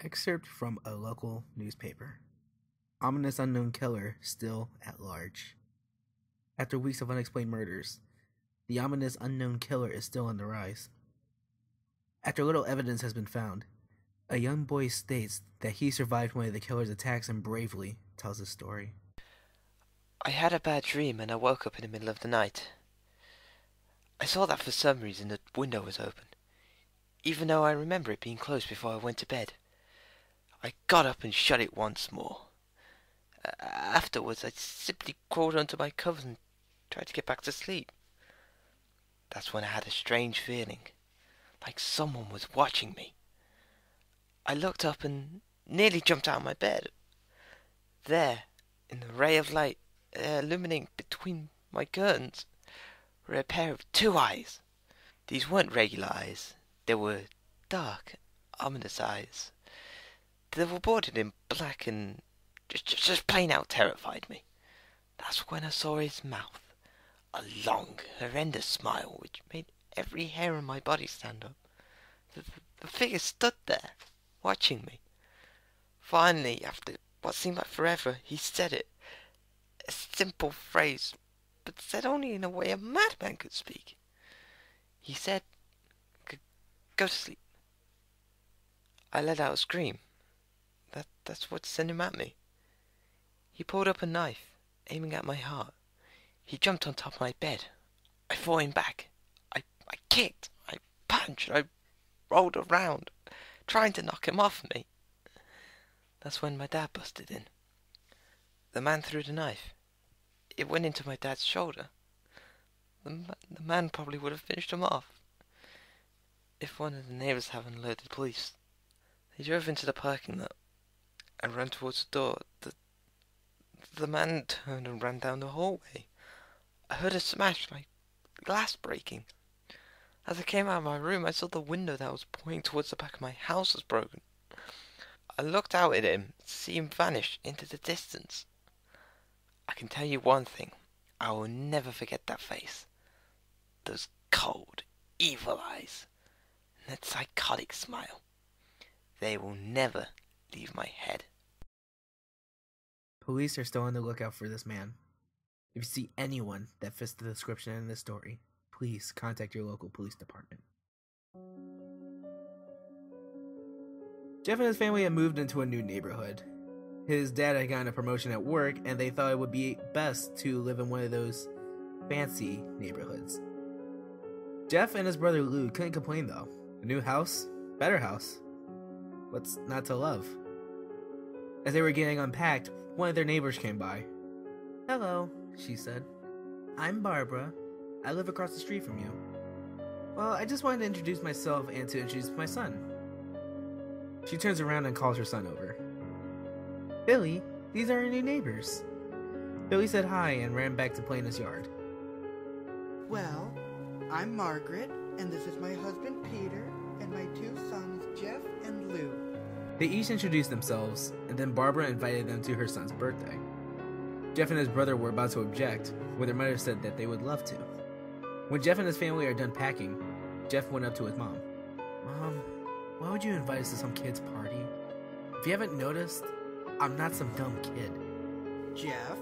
Excerpt from a local newspaper. Ominous unknown killer still at large. After weeks of unexplained murders, the ominous unknown killer is still on the rise. After little evidence has been found, a young boy states that he survived one of the killer's attacks and bravely tells his story. I had a bad dream and I woke up in the middle of the night. I saw that for some reason the window was open, even though I remember it being closed before I went to bed. I got up and shut it once more. Afterwards, I simply crawled under my covers and tried to get back to sleep. That's when I had a strange feeling, like someone was watching me. I looked up and nearly jumped out of my bed. There, in the ray of light illuminating between my curtains, were a pair of 2 eyes. These weren't regular eyes. They were dark, ominous eyes. They were bordered in black and just plain out terrified me. That's when I saw his mouth. A long, horrendous smile which made every hair on my body stand up. The figure stood there, watching me. Finally, after what seemed like forever, he said it. A simple phrase, but said only in a way a madman could speak. He said, "Go to sleep." I let out a scream. That's what sent him at me. He pulled up a knife, aiming at my heart. He jumped on top of my bed. I fought him back. I kicked. I punched. I rolled around, trying to knock him off me. That's when my dad busted in. The man threw the knife. It went into my dad's shoulder. The man probably would have finished him off if one of the neighbors hadn't alerted the police. They drove into the parking lot and ran towards the door. The man turned and ran down the hallway. I heard a smash like glass breaking. As I came out of my room, I saw the window that was pointing towards the back of my house was broken. I looked out at him, see him vanish into the distance. I can tell you one thing. I will never forget that face. Those cold, evil eyes. And that psychotic smile. They will never leave my head. Police are still on the lookout for this man. If you see anyone that fits the description in this story, please contact your local police department. Jeff and his family had moved into a new neighborhood. His dad had gotten a promotion at work, and they thought it would be best to live in one of those fancy neighborhoods. Jeff and his brother Lou couldn't complain though. A new house, better house. What's not to love? As they were getting unpacked, one of their neighbors came by. "Hello," she said. "I'm Barbara. I live across the street from you." "Well, I just wanted to introduce myself and to introduce my son." She turns around and calls her son over. "Billy, these are our new neighbors." Billy said hi and ran back to play in his yard. "Well, I'm Margaret, and this is my husband Peter, and my 2 sons Jeff and Lou." They each introduced themselves, and then Barbara invited them to her son's birthday. Jeff and his brother were about to object, when their mother said that they would love to. When Jeff and his family are done packing, Jeff went up to his mom. "Mom, why would you invite us to some kid's party? If you haven't noticed, I'm not some dumb kid." "Jeff,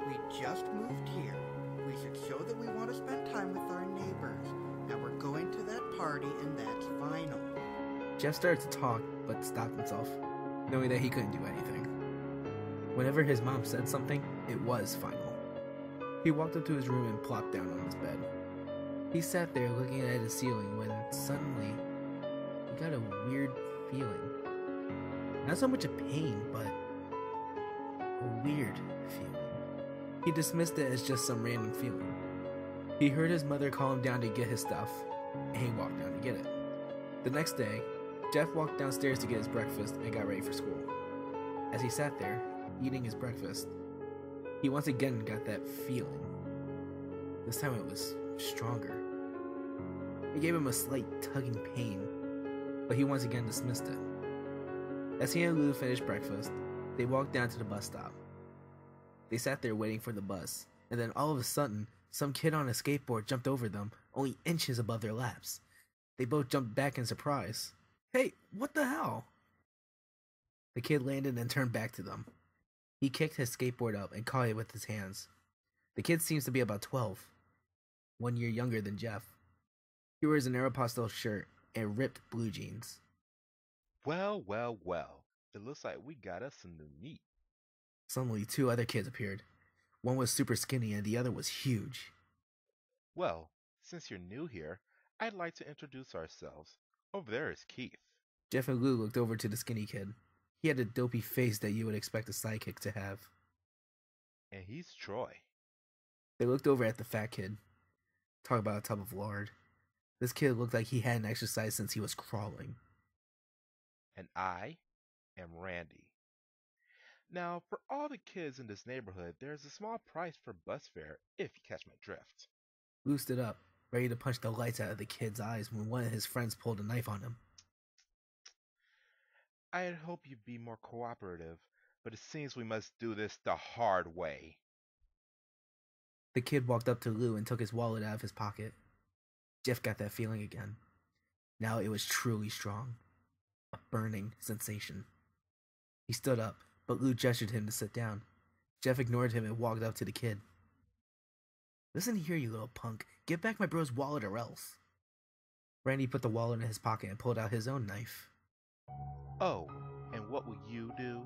we just moved here. We should show that we want to spend time with our neighbors. Now we're going to that party, and that's final." Jeff started to talk, but stopped himself, knowing that he couldn't do anything. Whenever his mom said something, it was final. He walked up to his room and plopped down on his bed. He sat there looking at the ceiling when suddenly he got a weird feeling. Not so much a pain, but a weird feeling. He dismissed it as just some random feeling. He heard his mother call him down to get his stuff, and he walked down to get it. The next day, Jeff walked downstairs to get his breakfast and got ready for school. As he sat there, eating his breakfast, he once again got that feeling. This time it was stronger. It gave him a slight tugging pain, but he once again dismissed it. As he and Lou finished breakfast, they walked down to the bus stop. They sat there waiting for the bus, and then all of a sudden, some kid on a skateboard jumped over them, only inches above their laps. They both jumped back in surprise. "Hey, what the hell?" The kid landed and turned back to them. He kicked his skateboard up and caught it with his hands. The kid seems to be about 12, 1 year younger than Jeff. He wears an Aeropostale shirt and ripped blue jeans. Well, well, well. It looks like we got us some new meat. Suddenly, 2 other kids appeared. One was super skinny and the other was huge. Well, since you're new here, I'd like to introduce ourselves. Over there is Keith. Jeff and Lou looked over to the skinny kid. He had a dopey face that you would expect a sidekick to have. And he's Troy. They looked over at the fat kid. Talk about a tub of lard. This kid looked like he hadn't exercised since he was crawling. And I am Randy. Now, for all the kids in this neighborhood, there's a small price for bus fare, if you catch my drift. Lou stood up, ready to punch the lights out of the kid's eyes when one of his friends pulled a knife on him. I'd hope you'd be more cooperative, but it seems we must do this the hard way. The kid walked up to Lou and took his wallet out of his pocket. Jeff got that feeling again. Now it was truly strong. A burning sensation. He stood up, but Lou gestured him to sit down. Jeff ignored him and walked up to the kid. Listen here, you little punk. Give back my bro's wallet or else. Randy put the wallet in his pocket and pulled out his own knife. Oh, and what will you do?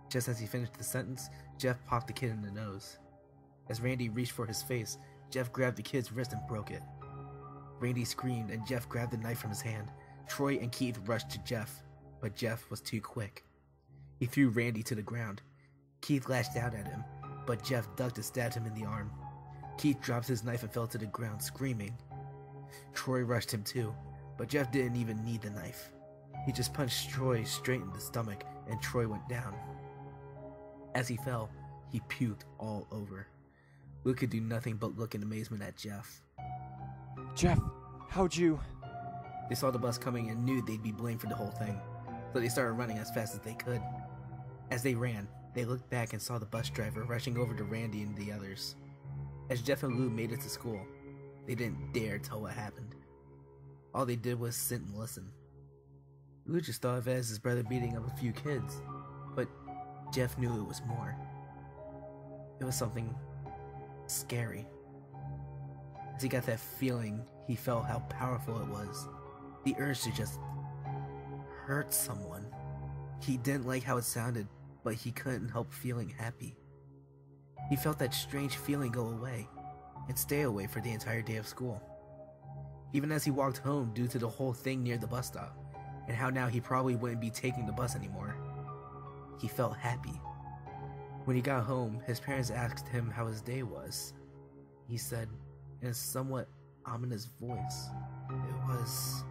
Just as he finished the sentence, Jeff popped the kid in the nose. As Randy reached for his face, Jeff grabbed the kid's wrist and broke it. Randy screamed and Jeff grabbed the knife from his hand. Troy and Keith rushed to Jeff, but Jeff was too quick. He threw Randy to the ground. Keith lashed out at him, but Jeff ducked and stabbed him in the arm. Keith dropped his knife and fell to the ground, screaming. Troy rushed him too, but Jeff didn't even need the knife. He just punched Troy straight in the stomach, and Troy went down. As he fell, he puked all over. Luke could do nothing but look in amazement at Jeff. Jeff, how'd you... They saw the bus coming and knew they'd be blamed for the whole thing, so they started running as fast as they could. As they ran, they looked back and saw the bus driver rushing over to Randy and the others. As Jeff and Lou made it to school, they didn't dare tell what happened. All they did was sit and listen. Lou just thought of it as his brother beating up a few kids, but Jeff knew it was more. It was something scary. As he got that feeling, he felt how powerful it was. The urge to just hurt someone. He didn't like how it sounded, but he couldn't help feeling happy. He felt that strange feeling go away, and stay away for the entire day of school. Even as he walked home due to the whole thing near the bus stop, and how now he probably wouldn't be taking the bus anymore, he felt happy. When he got home, his parents asked him how his day was. He said, in a somewhat ominous voice, "It was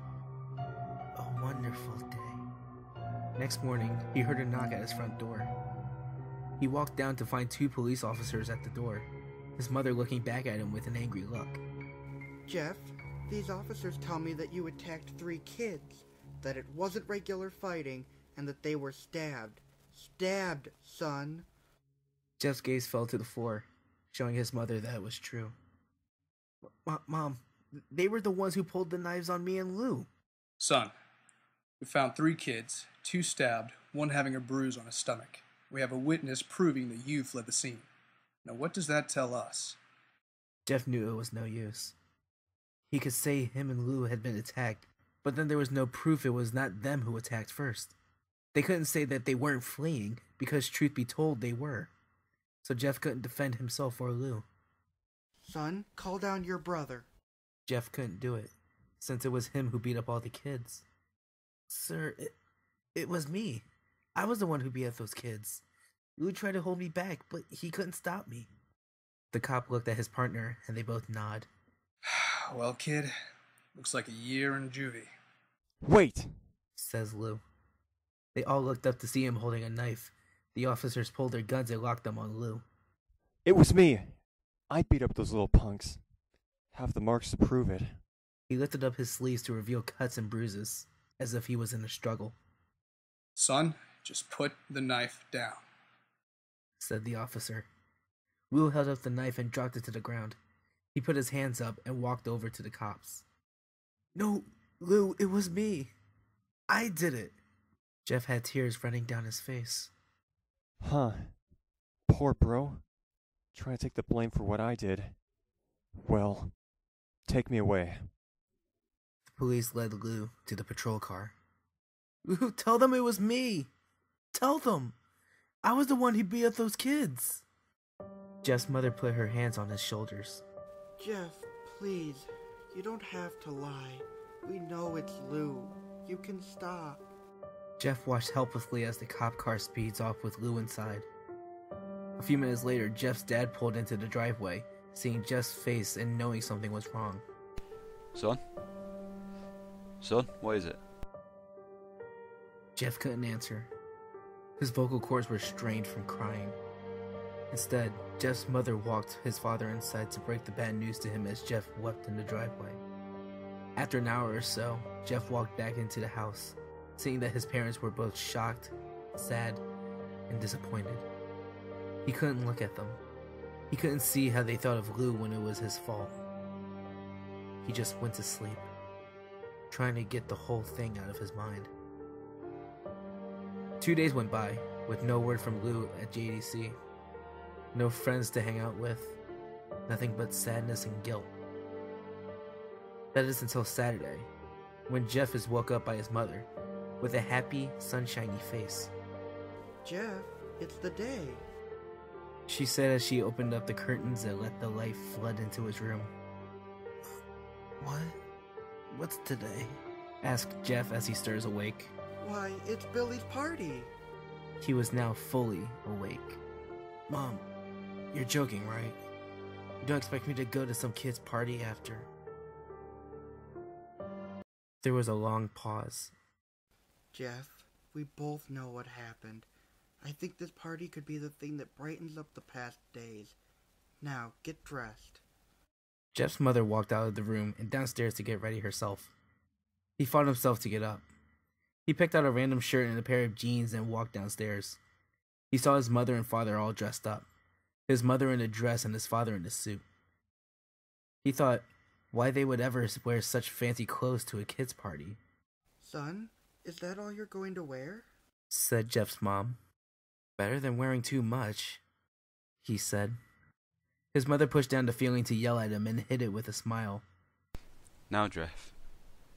a wonderful day." Next morning, he heard a knock at his front door. He walked down to find 2 police officers at the door, his mother looking back at him with an angry look. Jeff, these officers tell me that you attacked 3 kids, that it wasn't regular fighting, and that they were stabbed. Stabbed, son. Jeff's gaze fell to the floor, showing his mother that it was true. Mom, they were the ones who pulled the knives on me and Lou. Son, we found 3 kids, 2 stabbed, 1 having a bruise on his stomach. We have a witness proving that you fled the scene. Now what does that tell us? Jeff knew it was no use. He could say him and Lou had been attacked, but then there was no proof it was not them who attacked first. They couldn't say that they weren't fleeing, because truth be told, they were. So Jeff couldn't defend himself or Lou. Son, call down your brother. Jeff couldn't do it, since it was him who beat up all the kids. Sir, it was me. I was the one who beat up those kids. Lou tried to hold me back, but he couldn't stop me. The cop looked at his partner, and they both nodded. Well, kid, looks like a year in juvie. Wait! Says Lou. They all looked up to see him holding a knife. The officers pulled their guns and locked them on Lou. It was me! I beat up those little punks. Have the marks to prove it. He lifted up his sleeves to reveal cuts and bruises, as if he was in a struggle. Son, just put the knife down, said the officer. Lou held up the knife and dropped it to the ground. He put his hands up and walked over to the cops. No, Lou, it was me. I did it. Jeff had tears running down his face. Huh. Poor bro. Trying to take the blame for what I did. Well, take me away. The police led Lou to the patrol car. Lou, tell them it was me! Tell them! I was the one who beat up those kids! Jeff's mother put her hands on his shoulders. Jeff, please, you don't have to lie. We know it's Lou. You can stop. Jeff watched helplessly as the cop car speeds off with Lou inside. A few minutes later, Jeff's dad pulled into the driveway, seeing Jeff's face and knowing something was wrong. Son? Son, what is it? Jeff couldn't answer. His vocal cords were strained from crying. Instead, Jeff's mother walked his father inside to break the bad news to him as Jeff wept in the driveway. After an hour or so, Jeff walked back into the house, seeing that his parents were both shocked, sad, and disappointed. He couldn't look at them. He couldn't see how they thought of Lou when it was his fault. He just went to sleep, trying to get the whole thing out of his mind. 2 days went by, with no word from Lou at JDC. No friends to hang out with. Nothing but sadness and guilt. That is until Saturday, when Jeff is woke up by his mother, with a happy, sunshiny face. Jeff, it's the day. She said as she opened up the curtains and let the light flood into his room. What? What's today? Asked Jeff as he stirs awake. Why, it's Billy's party. He was now fully awake. Mom, you're joking, right? You don't expect me to go to some kid's party after? There was a long pause. Jeff, we both know what happened. I think this party could be the thing that brightens up the past days. Now, get dressed. Jeff's mother walked out of the room and downstairs to get ready herself. He fought himself to get up. He picked out a random shirt and a pair of jeans and walked downstairs. He saw his mother and father all dressed up. His mother in a dress and his father in a suit. He thought why they would ever wear such fancy clothes to a kid's party. Son, is that all you're going to wear? Said Jeff's mom. Better than wearing too much, he said. His mother pushed down the feeling to yell at him and hid it with a smile. Now, Jeff,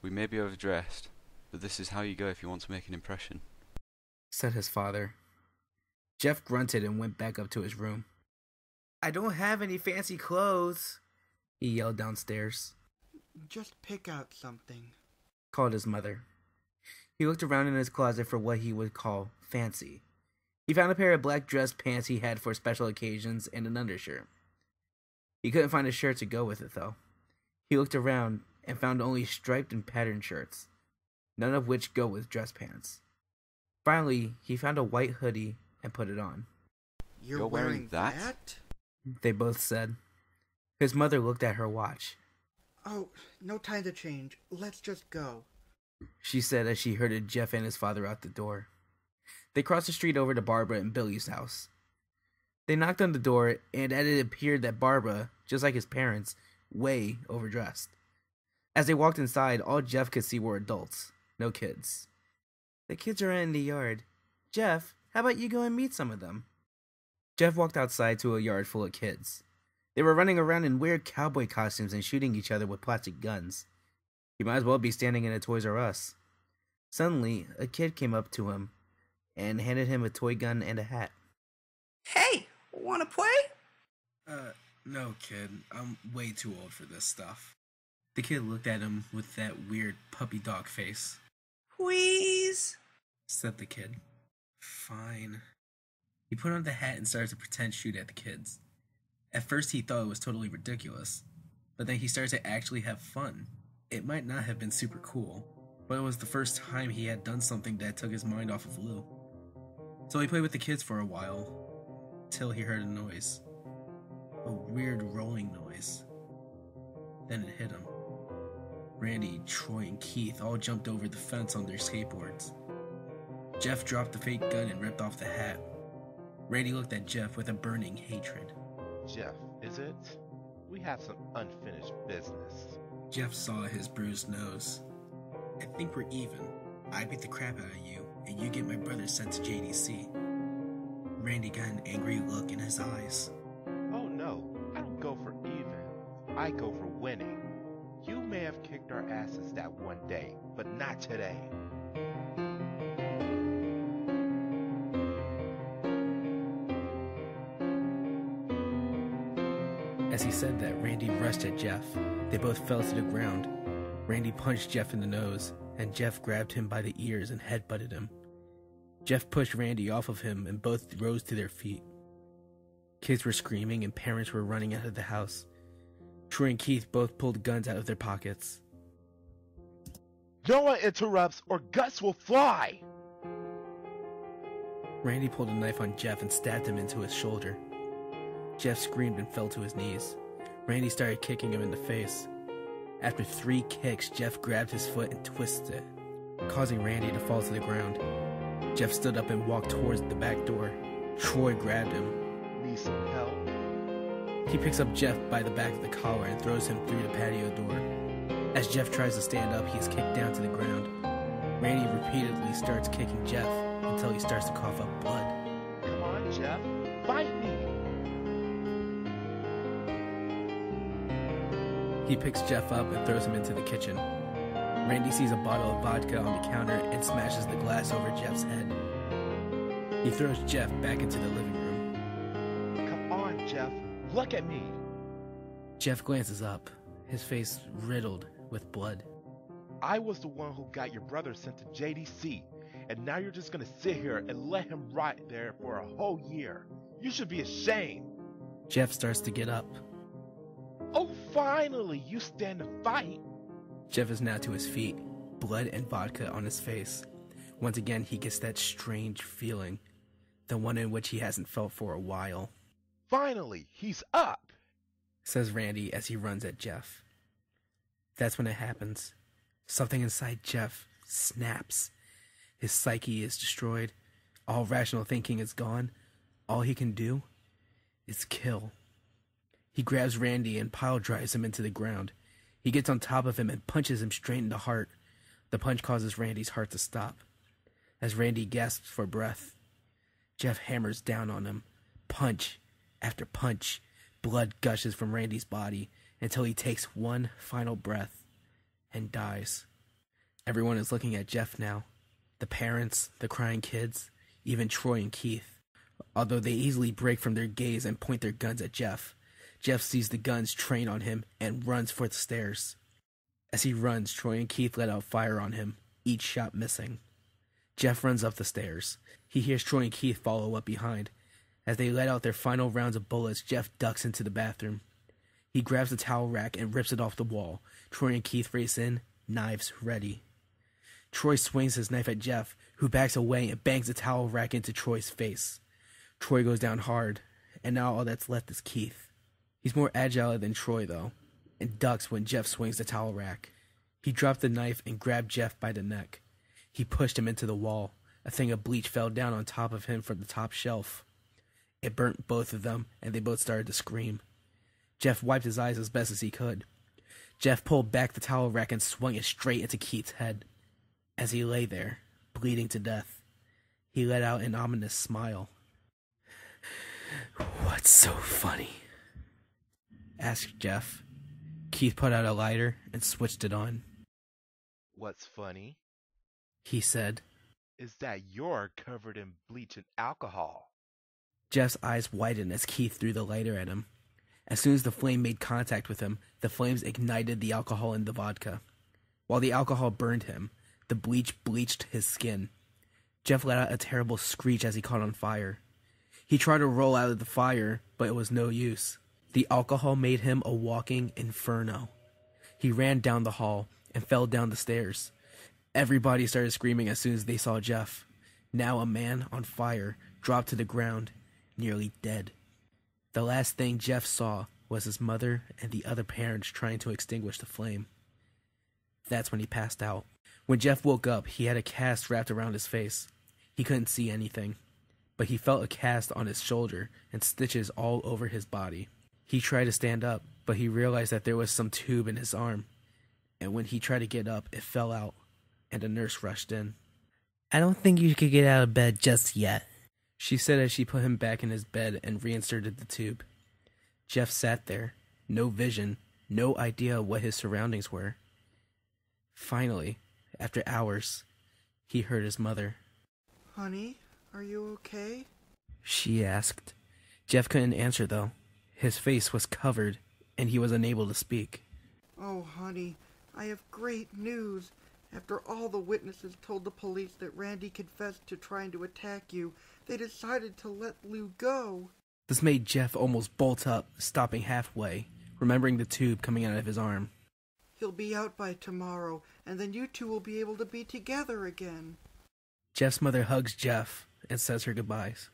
we may be overdressed, but this is how you go if you want to make an impression, said his father. Jeff grunted and went back up to his room. I don't have any fancy clothes, he yelled downstairs. Just pick out something, called his mother. He looked around in his closet for what he would call fancy. He found a pair of black dress pants he had for special occasions and an undershirt. He couldn't find a shirt to go with it, though. He looked around and found only striped and patterned shirts, none of which go with dress pants. Finally, he found a white hoodie and put it on. You're wearing that? They both said. His mother looked at her watch. Oh, no time to change. Let's just go, she said as she herded Jeff and his father out the door. They crossed the street over to Barbara and Billy's house. They knocked on the door, and it appeared that Barbara, just like his parents, way overdressed. As they walked inside, all Jeff could see were adults, no kids. The kids are in the yard. Jeff, how about you go and meet some of them? Jeff walked outside to a yard full of kids. They were running around in weird cowboy costumes and shooting each other with plastic guns. He might as well be standing in a Toys R Us. Suddenly, a kid came up to him and handed him a toy gun and a hat. Hey, wanna play? No, kid. I'm way too old for this stuff. The kid looked at him with that weird puppy dog face. Please? Said the kid. Fine. He put on the hat and started to pretend shoot at the kids. At first he thought it was totally ridiculous, but then he started to actually have fun. It might not have been super cool, but it was the first time he had done something that took his mind off of Lou. So he played with the kids for a while, till he heard a noise. A weird rolling noise. Then it hit him. Randy, Troy, and Keith all jumped over the fence on their skateboards. Jeff dropped the fake gun and ripped off the hat. Randy looked at Jeff with a burning hatred. Jeff, is it? We have some unfinished business. Jeff saw his bruised nose. I think we're even. I beat the crap out of you, and you get my brother sent to JDC. Randy got an angry look in his eyes. Oh no, I don't go for even. I go for winning. You may have kicked our asses that one day, but not today. As he said that, Randy rushed at Jeff. They both fell to the ground. Randy punched Jeff in the nose, and Jeff grabbed him by the ears and headbutted him. Jeff pushed Randy off of him, and both rose to their feet. Kids were screaming, and parents were running out of the house. Troy and Keith both pulled guns out of their pockets. No one interrupts or guts will fly! Randy pulled a knife on Jeff and stabbed him into his shoulder. Jeff screamed and fell to his knees. Randy started kicking him in the face. After 3 kicks, Jeff grabbed his foot and twisted it, causing Randy to fall to the ground. Jeff stood up and walked towards the back door. Troy grabbed him. Need some help? He picks up Jeff by the back of the collar and throws him through the patio door. As Jeff tries to stand up, he is kicked down to the ground. Randy repeatedly starts kicking Jeff until he starts to cough up blood. Come on, Jeff. Fight me! He picks Jeff up and throws him into the kitchen. Randy sees a bottle of vodka on the counter and smashes the glass over Jeff's head. He throws Jeff back into the living room. Come on, Jeff. Look at me. Jeff glances up, his face riddled with blood. I was the one who got your brother sent to JDC, and now you're just gonna sit here and let him rot there for a whole year. You should be ashamed. Jeff starts to get up. Oh, finally, you stand to fight. Jeff is now to his feet, blood and vodka on his face. Once again, he gets that strange feeling, the one in which he hasn't felt for a while. Finally, he's up, says Randy as he runs at Jeff. That's when it happens. Something inside Jeff snaps. His psyche is destroyed. All rational thinking is gone. All he can do is kill. He grabs Randy and pile drives him into the ground. He gets on top of him and punches him straight in the heart. The punch causes Randy's heart to stop. As Randy gasps for breath, Jeff hammers down on him. Punch after punch. Blood gushes from Randy's body until he takes one final breath and dies. Everyone is looking at Jeff now. The parents, the crying kids, even Troy and Keith. Although they easily break from their gaze and point their guns at Jeff, Jeff sees the guns train on him and runs for the stairs. As he runs, Troy and Keith let out fire on him, each shot missing. Jeff runs up the stairs. He hears Troy and Keith follow up behind. As they let out their final rounds of bullets, Jeff ducks into the bathroom. He grabs the towel rack and rips it off the wall. Troy and Keith race in, knives ready. Troy swings his knife at Jeff, who backs away and bangs the towel rack into Troy's face. Troy goes down hard, and now all that's left is Keith. He's more agile than Troy, though, and ducks when Jeff swings the towel rack. He dropped the knife and grabbed Jeff by the neck. He pushed him into the wall. A thing of bleach fell down on top of him from the top shelf. It burnt both of them, and they both started to scream. Jeff wiped his eyes as best as he could. Jeff pulled back the towel rack and swung it straight into Keith's head. As he lay there, bleeding to death, he let out an ominous smile. "What's so funny?" asked Jeff. Keith put out a lighter and switched it on. What's funny, he said, is that you're covered in bleach and alcohol. Jeff's eyes widened as Keith threw the lighter at him. As soon as the flame made contact with him, the flames ignited the alcohol in the vodka. While the alcohol burned him, the bleach bleached his skin. Jeff let out a terrible screech as he caught on fire. He tried to roll out of the fire, but it was no use. The alcohol made him a walking inferno. He ran down the hall and fell down the stairs. Everybody started screaming as soon as they saw Jeff. Now a man on fire dropped to the ground, nearly dead. The last thing Jeff saw was his mother and the other parents trying to extinguish the flame. That's when he passed out. When Jeff woke up, he had a cast wrapped around his face. He couldn't see anything, but he felt a cast on his shoulder and stitches all over his body. He tried to stand up, but he realized that there was some tube in his arm, and when he tried to get up, it fell out, and a nurse rushed in. I don't think you could get out of bed just yet, she said as she put him back in his bed and reinserted the tube. Jeff sat there, no vision, no idea what his surroundings were. Finally, after hours, he heard his mother. Honey, are you okay? She asked. Jeff couldn't answer, though. His face was covered, and he was unable to speak. Oh, honey, I have great news. After all the witnesses told the police that Randy confessed to trying to attack you, they decided to let Lou go. This made Jeff almost bolt up, stopping halfway, remembering the tube coming out of his arm. He'll be out by tomorrow, and then you two will be able to be together again. Jeff's mother hugs Jeff and says her goodbyes.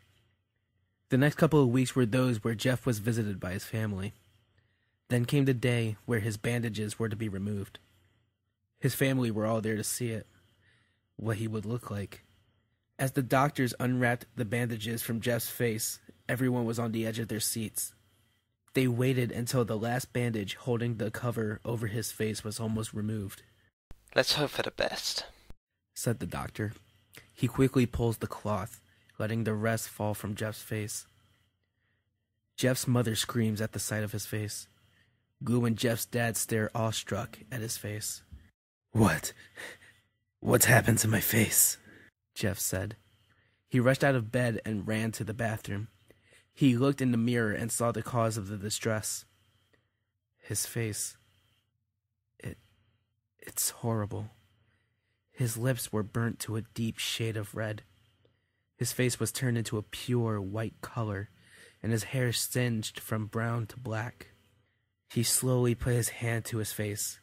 The next couple of weeks were those where Jeff was visited by his family. Then came the day where his bandages were to be removed. His family were all there to see it, what he would look like. As the doctors unwrapped the bandages from Jeff's face, everyone was on the edge of their seats. They waited until the last bandage holding the cover over his face was almost removed. Let's hope for the best, said the doctor. He quickly pulls the cloth, letting the rest fall from Jeff's face. Jeff's mother screams at the sight of his face. Lou and Jeff's dad stare awestruck at his face. What's happened to my face? Jeff said. He rushed out of bed and ran to the bathroom. He looked in the mirror and saw the cause of the distress. His face. It's horrible. His lips were burnt to a deep shade of red. His face was turned into a pure white color, and his hair singed from brown to black. He slowly put his hand to his face.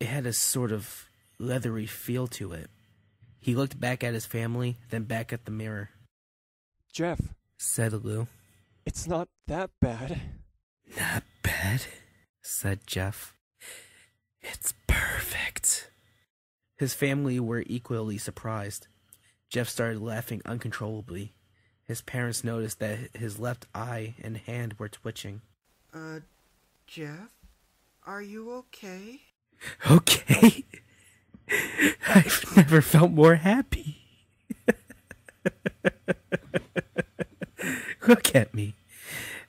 It had a sort of leathery feel to it. He looked back at his family, then back at the mirror. Jeff, said Lou. It's not that bad. Not bad, said Jeff. It's perfect. His family were equally surprised. Jeff started laughing uncontrollably. His parents noticed that his left eye and hand were twitching. Jeff? Are you okay? Okay? I've never felt more happy. Look at me.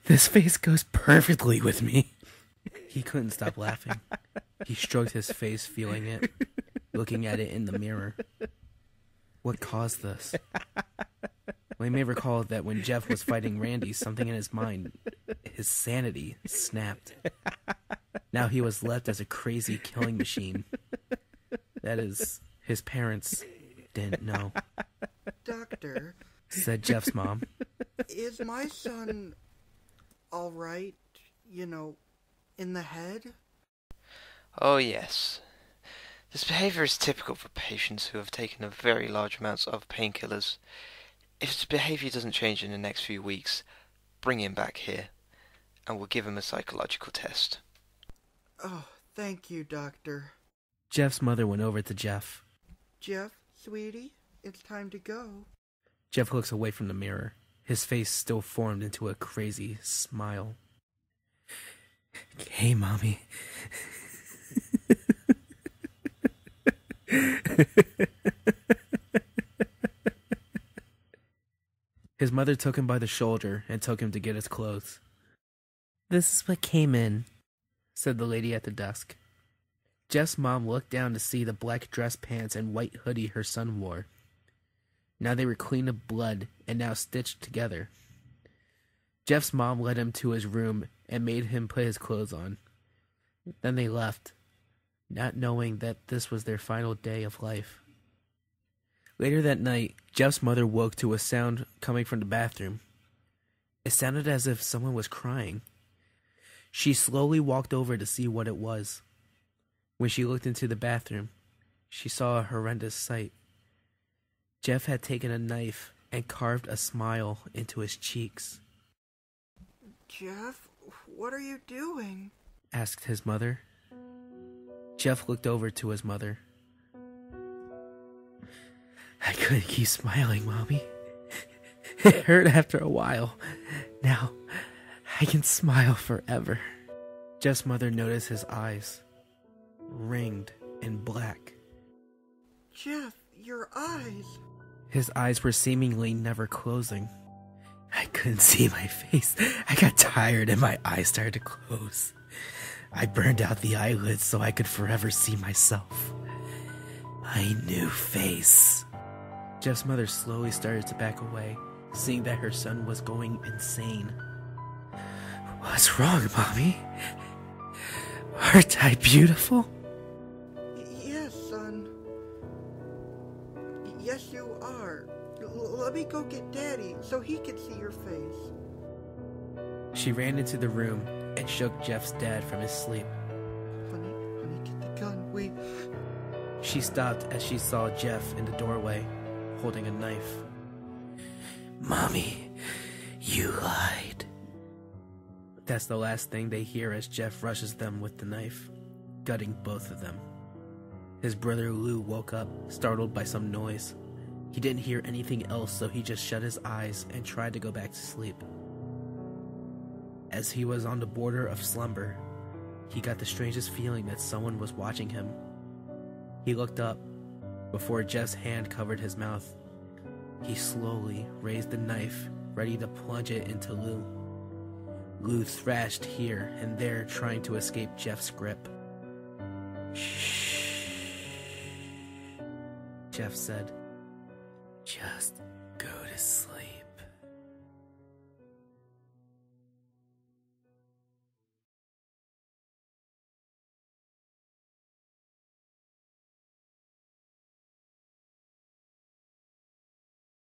This face goes perfectly with me. He couldn't stop laughing. He stroked his face, feeling it, looking at it in the mirror. What caused this? Well, you may recall that when Jeff was fighting Randy, something in his mind, his sanity, snapped. Now he was left as a crazy killing machine. That is, his parents didn't know. Doctor, said Jeff's mom. Is my son all right, in the head? Oh yes. This behavior is typical for patients who have taken a very large amounts of painkillers. If his behavior doesn't change in the next few weeks, bring him back here, and we'll give him a psychological test. Oh, thank you, Doctor. Jeff's mother went over to Jeff. Jeff, sweetie, it's time to go. Jeff looks away from the mirror. His face still formed into a crazy smile. Hey, Mommy. His mother took him by the shoulder and took him to get his clothes. This is what came in, said the lady at the desk. Jeff's mom looked down to see the black dress pants and white hoodie her son wore. Now they were clean of blood and now stitched together. Jeff's mom led him to his room and made him put his clothes on. Then they left, not knowing that this was their final day of life. Later that night, Jeff's mother woke to a sound coming from the bathroom. It sounded as if someone was crying. She slowly walked over to see what it was. When she looked into the bathroom, she saw a horrendous sight. Jeff had taken a knife and carved a smile into his cheeks. Jeff, what are you doing? Asked his mother. Jeff looked over to his mother. I couldn't keep smiling, Mommy. It hurt after a while. Now, I can smile forever. Jeff's mother noticed his eyes, ringed and black. Jeff, your eyes. His eyes were seemingly never closing. I couldn't see my face. I got tired and my eyes started to close. I burned out the eyelids so I could forever see myself. My new face. Jeff's mother slowly started to back away, seeing that her son was going insane. What's wrong, Mommy? Aren't I beautiful? Yes, son. Yes, you are. Let me go get Daddy so he can see your face. She ran into the room and shook Jeff's dad from his sleep. Honey, get the gun. She stopped as she saw Jeff in the doorway, holding a knife. Mommy, you lied. That's the last thing they hear as Jeff rushes them with the knife, gutting both of them. His brother Lou woke up, startled by some noise. He didn't hear anything else, so he just shut his eyes and tried to go back to sleep. As he was on the border of slumber, he got the strangest feeling that someone was watching him. He looked up. Before Jeff's hand covered his mouth, he slowly raised the knife, ready to plunge it into Lou. Lou thrashed here and there, trying to escape Jeff's grip. Shh, Jeff said. Just go to sleep.